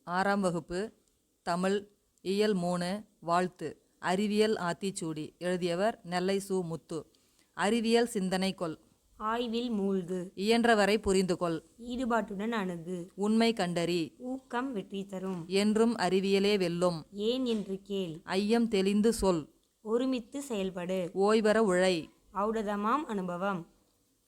ஆறாம் வகுப்பு தமிழ் இயல் 3 வாழ்த்து அறிவியல் ஆத்திச்சூடி எழுதியவர் நெல்லை சு. முத்து. அறிவியல் சிந்தனை கொள். ஆய்வில் மூழ்கு. இயன்றவரை புரிந்து கொள். ஈடுபாட்டுடன் அணுகு. உண்மை கண்டறி. ஊக்கம் வெற்றி தரும். என்றும் அறிவியலே வெல்லும். ஏன் என்று கேள். ஐயம் தெளிந்து சொல். ஒருமித்து செயல்படு. ஓய்வற உழை. ஔடதமாம் அனுபவம்.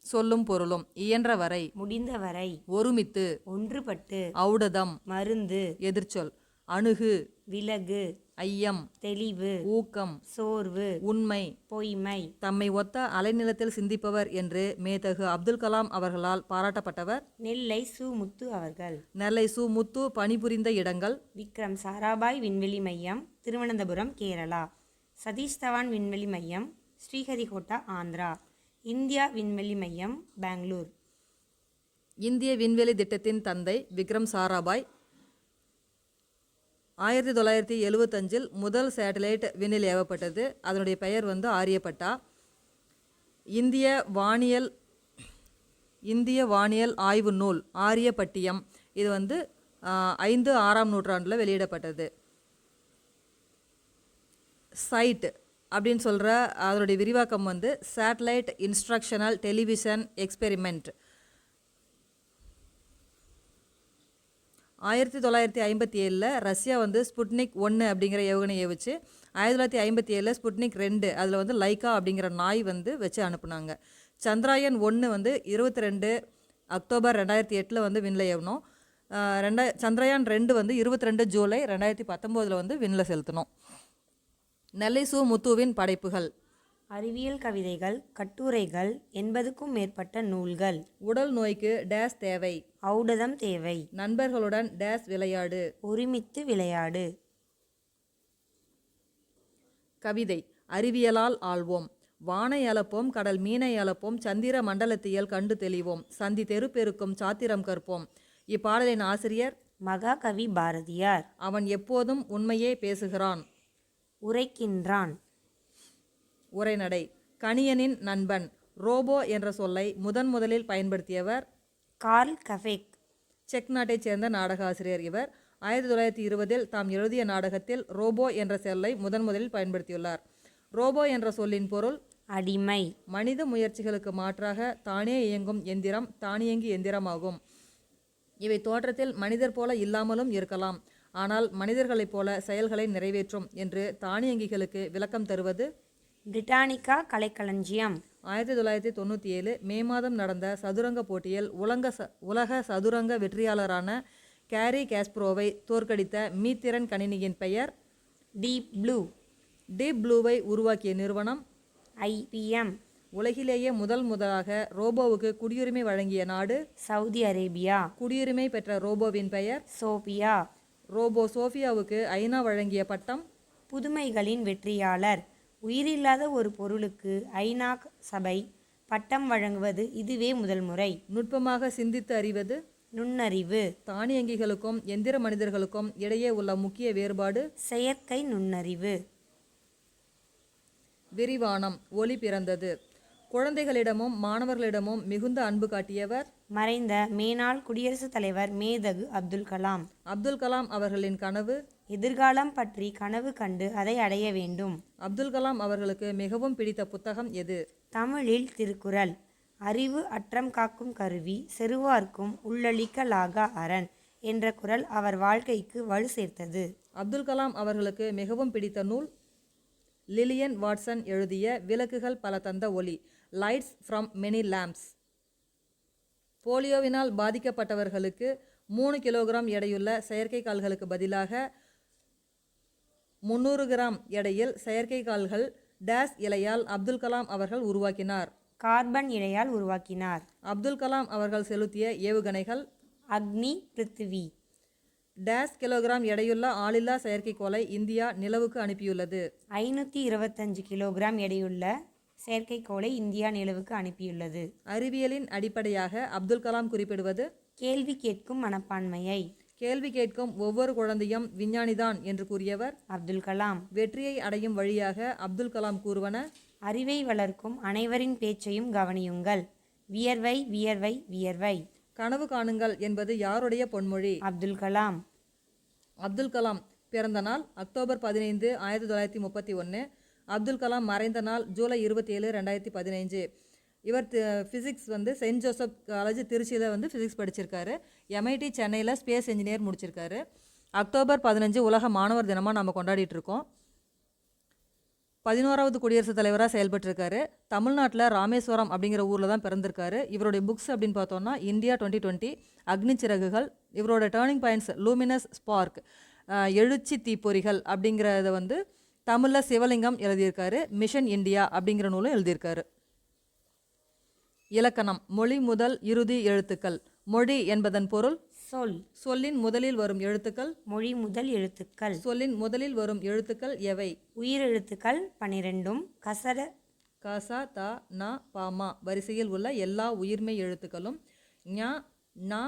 சொல்லும் பொருளும். இயன்றவரை. முடிந்தவரை. ஒருமித்து. ஒன்றுபட்டு. ஔடதம். மருந்து. எதிர்ச்சொல். அணுகு. விலகு. ஐயம். தெளிவு. ஊக்கம். சோர்வு. உண்மை. பொய்மை. தம்மை ஒத்த அலைநிலத்தில் சிந்திப்பவர் என்று மேதகு அப்துல் கலாம் அவர்களால் பாராட்டப்பட்டவர் நெல்லை சு. முத்து அவர்கள். நெல்லை சு. முத்து பணிபுரிந்த இடங்கள்: விக்ரம் சாராபாய் விண்வெளி மையம், திருவனந்தபுரம், கேரளா. சதீஷ் தவான் விண்வெளி மையம், ஸ்ரீஹரிகோட்டா, ஆந்திரா. இந்தியா விண்வெளி மையம், பெங்களூர். இந்திய விண்வெளி திட்டத்தின் தந்தை விக்ரம் சாராபாய். 1975 முதல் சேட்டலைட் விண்ணில் ஏவப்பட்டது. அதனுடைய பெயர் ஆரியப்பட்டா. இந்திய வானியல் ஆய்வு நூல் ஆரியப்பட்டியம் இது 5-6ஆம் நூற்றாண்டில் வெளியிடப்பட்டது. சைட் அப்படின்னு சொல்கிற அதனுடைய விரிவாக்கம் satellite instructional television experiment. 1957 Russia Sputnik 1 அப்படிங்கிற ஏவுகணையை வச்சு 1957 ஸ்புட்னிக் 2 அதில் லைக்கா அப்படிங்கிற நாய் வச்சு அனுப்புனாங்க. சந்திராயன் 1 22 அக்டோபர் 2008 விண்ணில் ஏவணும். சந்திராயன் 2 22 ஜூலை 2019 விண்ணில் செலுத்தணும். நெல்லை சு. முத்துவின் படைப்புகள்: அறிவியல் கவிதைகள், கட்டுரைகள், 80க்கும் மேற்பட்ட நூல்கள். உடல் நோய்க்கு டேஸ் தேவை. ஔடதம் தேவை. நண்பர்களுடன் டேஸ் விளையாடு. ஒருமித்து விளையாடு. கவிதை: அறிவியலால் ஆள்வோம். வானை அளப்போம், கடல் மீனை அளப்போம், சந்திர மண்டலத்தியல் கண்டு தெளிவோம், சந்தி தெரு பெருக்கும் சாத்திரம் கற்போம். இப்பாடலின் ஆசிரியர் மகாகவி பாரதியார். அவன் எப்போதும் உண்மையே பேசுகிறான், உரைக்கின்றான். உரைநடை: கணியனின் நண்பன். ரோபோ என்ற சொல்லை முதலில் பயன்படுத்தியவர் கார்ல் கஃபெக். செக் நாட்டைச் சேர்ந்த நாடக ஆசிரியர் இவர். 1920 தாம் எழுதிய நாடகத்தில் ரோபோ என்ற சொல்லை முதலில் பயன்படுத்தியுள்ளார். ரோபோ என்ற சொல்லின் பொருள் அடிமை. மனித முயற்சிகளுக்கு மாற்றாக தானே இயங்கும் எந்திரம் தானியங்கி எந்திரமாகும். இவை தோற்றத்தில் மனிதர் போல இல்லாமலும் இருக்கலாம், ஆனால் மனிதர்களைப் போல செயல்களை நிறைவேற்றும் என்று தானியங்கிகளுக்கு விளக்கம் தருவது பிரிட்டானிக்கா கலைக்களஞ்சியம். 1997 மே மாதம் நடந்த சதுரங்க போட்டியில் உலக சதுரங்க வெற்றியாளரான கேரி காஸ்பரோவை தோற்கடித்த மீத்திறன் கணினியின் பெயர் டீப் ப்ளூ. டீப் ப்ளூவை உருவாக்கிய நிறுவனம் IBM. உலகிலேயே முதலாக ரோபோவுக்கு குடியுரிமை வழங்கிய நாடு சவுதி அரேபியா. குடியுரிமை பெற்ற ரோபோவின் பெயர் சோபியா. ரோபோ சோஃபியாவுக்கு ஐநா வழங்கிய பட்டம் புதுமைகளின் வெற்றியாளர். உயிரில்லாத ஒரு பொருளுக்கு ஐநா சபை பட்டம் வழங்குவது இதுவே முதல் முறை. நுட்பமாக சிந்தித்து அறிவது நுண்ணறிவு. தானியங்கிகளுக்கும் எந்திர மனிதர்களுக்கும் இடையே உள்ள முக்கிய வேறுபாடு செயற்கை நுண்ணறிவு. விரிவானம். ஒளி பிறந்தது. குழந்தைகளிடமும் மாணவர்களிடமும் மிகுந்த அன்பு காட்டியவர் மறைந்த மேனாள் குடியரசுத் தலைவர் மேதகு அப்துல் கலாம். அப்துல் கலாம் அவர்களின் கனவு எதிர்காலம் பற்றி கனவு கண்டு அதை அடைய வேண்டும். அப்துல் கலாம் அவர்களுக்கு மிகவும் பிடித்த புத்தகம் எது? தமிழில் திருக்குறள். அறிவு அற்றம் காக்கும் கருவி, செருவார்க்கும் உள்ளளிக்கலாகா அரண் என்ற குறள் அவர் வாழ்க்கைக்கு வலு சேர்த்தது. அப்துல் கலாம் அவர்களுக்கு மிகவும் பிடித்த நூல் லிலியன் வாட்சன் எழுதிய விளக்குகள் பல தந்த ஒளி, லைட்ஸ் ஃப்ரம் மெனி லேம்ப்ஸ். போலியோவினால் பாதிக்கப்பட்டவர்களுக்கு 3 கிலோகிராம் எடையுள்ள செயற்கை கால்களுக்கு பதிலாக 300 கிராம் எடையில் செயற்கை கால்கள் டேஸ் இலையால் அப்துல் கலாம் அவர்கள் உருவாக்கினார். கார்பன் இழையால் உருவாக்கினார். அப்துல் கலாம் அவர்கள் செலுத்திய ஏவுகணைகள் அக்னி, பிருத்திவி. டேஸ் கிலோகிராம் எடையுள்ள ஆளில்லா செயற்கைக்கோளை இந்தியா நிலவுக்கு அனுப்பியுள்ளது. 525 கிலோகிராம் எடையுள்ள செயற்கைக்கோளை இந்தியா நிலவுக்கு அனுப்பியுள்ளது. அறிவியலின் அடிப்படையாக அப்துல் கலாம் குறிப்பிடுவது கேள்வி கேட்கும் மனப்பான்மையை. கேள்வி கேட்கும் ஒவ்வொரு குழந்தையும் விஞ்ஞானிதான் என்று கூறியவர் அப்துல் கலாம். வெற்றியை அடையும் வழியாக அப்துல் கலாம் கூறுவன: அறிவை வளர்க்கும் அனைவரின் பேச்சையும் கவனியுங்கள். வியர்வை வியர்வை வியர்வை. கனவு காணுங்கள் என்பது யாருடைய பொன்மொழி? அப்துல் கலாம். அப்துல் கலாம் பிறந்த நாள் அக்டோபர் 15, 1931. அப்துல் கலாம் மறைந்த நாள் ஜூலை 27, 2015. இவர் ஃபிசிக்ஸ் வந்து செயின்ட் ஜோசப் காலேஜ் திருச்சியில் வந்து ஃபிசிக்ஸ் படிச்சிருக்காரு. MIT சென்னையில் ஸ்பேஸ் இன்ஜினியர் முடிச்சிருக்காரு. அக்டோபர் 15 உலக மாணவர் தினமாக நம்ம கொண்டாடிட்டு இருக்கோம். 11வது குடியரசுத் தலைவராக செயல்பட்டிருக்காரு. தமிழ்நாட்டில் ராமேஸ்வரம் அப்படிங்கிற ஊரில் தான் பிறந்திருக்காரு. இவருடைய புக்ஸ் அப்படின்னு பார்த்தோன்னா இந்தியா 2020, அக்னி சிறகுகள். இவரோட டேர்னிங் பாயிண்ட்ஸ் லூமினஸ் ஸ்பார்க், எழுச்சி தீப்பொறிகள் அப்படிங்கிறத வந்து தமிழில் சிவலிங்கம் எழுதியிருக்காரு. மிஷன் இந்தியா அப்படிங்கிற நூலும் எழுதியிருக்காரு. இலக்கணம் மொழி முதல் இறுதி எழுத்துக்கள். மொழி என்பதன் பொருள் சொல். சொல்லின் முதலில் வரும் எழுத்துக்கள். மொழி முதல் எழுத்துக்கள். சொல்லின் முதலில் வரும் எழுத்துக்கள் எவை? உயிரெழுத்துக்கள் 12ம் கசர கச த ந பாமா வரிசையில் உள்ள எல்லா உயிர்மெய் எழுத்துக்களும். ஞ ந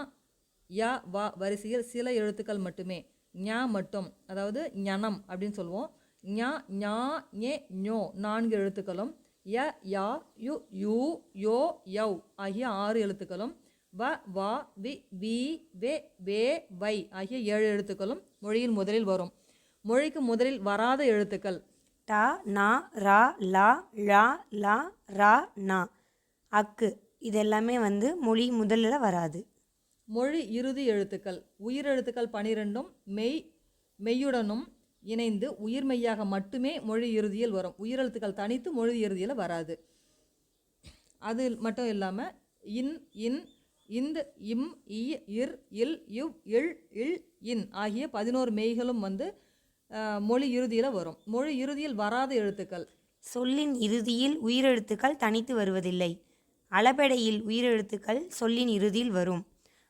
ய வ வரிசையில் சில எழுத்துக்கள் மட்டுமே. ஞ மட்டும், அதாவது ஞனம் அப்படின்னு சொல்லுவோம். ஞ ஞா ஞே ஞோ 4 எழுத்துக்களும். ய யா யு யூ யோ யவ் ஆகிய 6 எழுத்துக்களும். வ வா வி வி வே வே வை ஆகிய 7 எழுத்துக்களும் மொழியில் முதலில் வரும். மொழிக்கு முதலில் வராத எழுத்துக்கள் ட நா ரா லா ழா லா ரா நா அக்கு. இதெல்லாமே வந்து மொழி முதல்ல வராது. மொழி இறுதி எழுத்துக்கள். உயிரெழுத்துக்கள் 12ம் மெய்யுடனும் இணைந்து உயிர்மெய்யாக மட்டுமே மொழி இறுதியில் வரும். உயிரெழுத்துக்கள் தனித்து மொழி இறுதியில் வராது. அது மட்டும் இல்லாமல் இன் இன் இந்த் இம் இ இர் இல் இவ் இல் இல் இன் ஆகிய 11 மெய்களும் வந்து மொழி இறுதியில் வரும். மொழி இறுதியில் வராத எழுத்துக்கள். சொல்லின் இறுதியில் உயிரெழுத்துக்கள் தனித்து வருவதில்லை. அளபெடையில் உயிரெழுத்துக்கள் சொல்லின் இறுதியில் வரும்.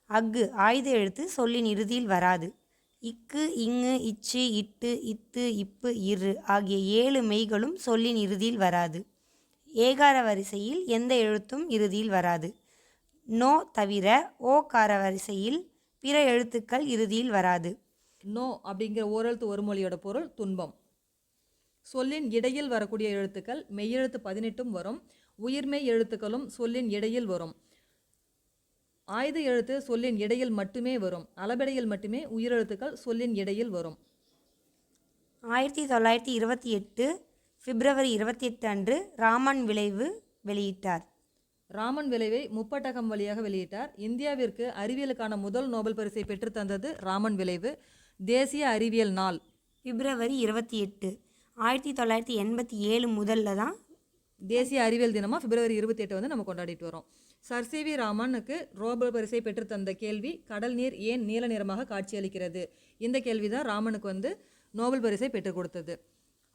அக்கு ஆயுத எழுத்து சொல்லின் இறுதியில் வராது. இக்கு இங்கு இச்சு இட்டு இத்து இப்பு இரு ஆகிய 7 மெய்களும் சொல்லின் இறுதியில் வராது. ஏகார வரிசையில் எந்த எழுத்தும் இறுதியில் வராது. நோ தவிர ஓகார வரிசையில் பிற எழுத்துக்கள் இறுதியில் வராது. நோ அப்படிங்கிற ஓரெழுத்து ஒரு மொழியோட பொருள் துன்பம். சொல்லின் இடையில் வரக்கூடிய எழுத்துக்கள் மெய்யெழுத்து 18ம் வரும். உயிர்மெய் எழுத்துக்களும் சொல்லின் இடையில் வரும். ஆயுத எழுத்து சொல்லின் இடையில் மட்டுமே வரும். அளபெடையில் மட்டுமே உயிரெழுத்துக்கள் சொல்லின் இடையில் வரும். 1928 பிப்ரவரி 28 அன்று ராமன் விளைவு வெளியிட்டார். ராமன் விளைவை முப்பட்டகம் வழியாக வெளியிட்டார். இந்தியாவிற்கு அறிவியலுக்கான முதல் நோபல் பரிசை பெற்றுத்தந்தது ராமன் விளைவு. தேசிய அறிவியல் நாள் பிப்ரவரி 28. 1987 முதல்ல தான் தேசிய அறிவியல் தினமாக பிப்ரவரி 28 வந்து நம்ம கொண்டாடிட்டு வரோம். Sir CV. ராமனுக்கு நோபல் பரிசை பெற்றுத்தந்த கேள்வி கடல் நீர் ஏன் நீல நிறமாக காட்சியளிக்கிறது. இந்த கேள்வி தான் ராமனுக்கு வந்து நோபல் பரிசை பெற்றுக் கொடுத்தது.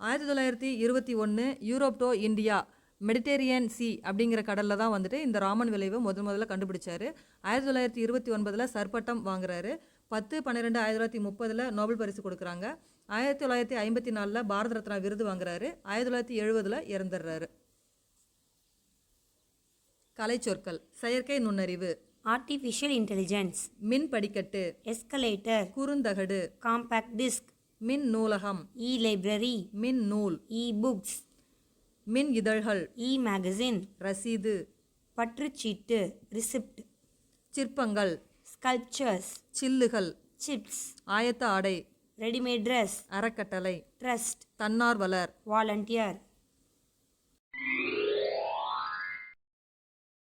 1921 Europe to India Mediterranean C அப்படிங்கிற கடலில் தான் வந்துட்டு இந்த ராமன் விளைவு முதல்ல கண்டுபிடிச்சாரு. 1929 சர்பட்டம் வாங்குறாரு. 10/12/1930 நோபல் பரிசு கொடுக்குறாங்க. 1954 பாரத ரத்னா விருது வாங்குறாரு. 1970 இறந்துடுறாரு. கலைச்சொற்கள் செயற்கை நுண்ணறிவு, ஆர்டிஃபிஷியல் இன்டெலிஜென்ஸ், மின் படிக்கட்டு, எஸ்கலேட்டர், குறுந்தகடு, காம்பேக்ட் டிஸ்க், மின் நூலகம், இ லைப்ரரி, மின் நூல், இ புக்ஸ், மின் இதழ்கள், இ மேகசின், ரசீது, பற்றுச்சீட்டு, ரிசிப்ட், சிற்பங்கள், ஸ்கல்ப்சர்ஸ், சில்லுகள், சிப்ஸ், ஆயத்த ஆடை, ரெடிமேட் ட்ரெஸ், அறக்கட்டளை, ட்ரஸ்ட், தன்னார்வலர், வாலண்டியர்,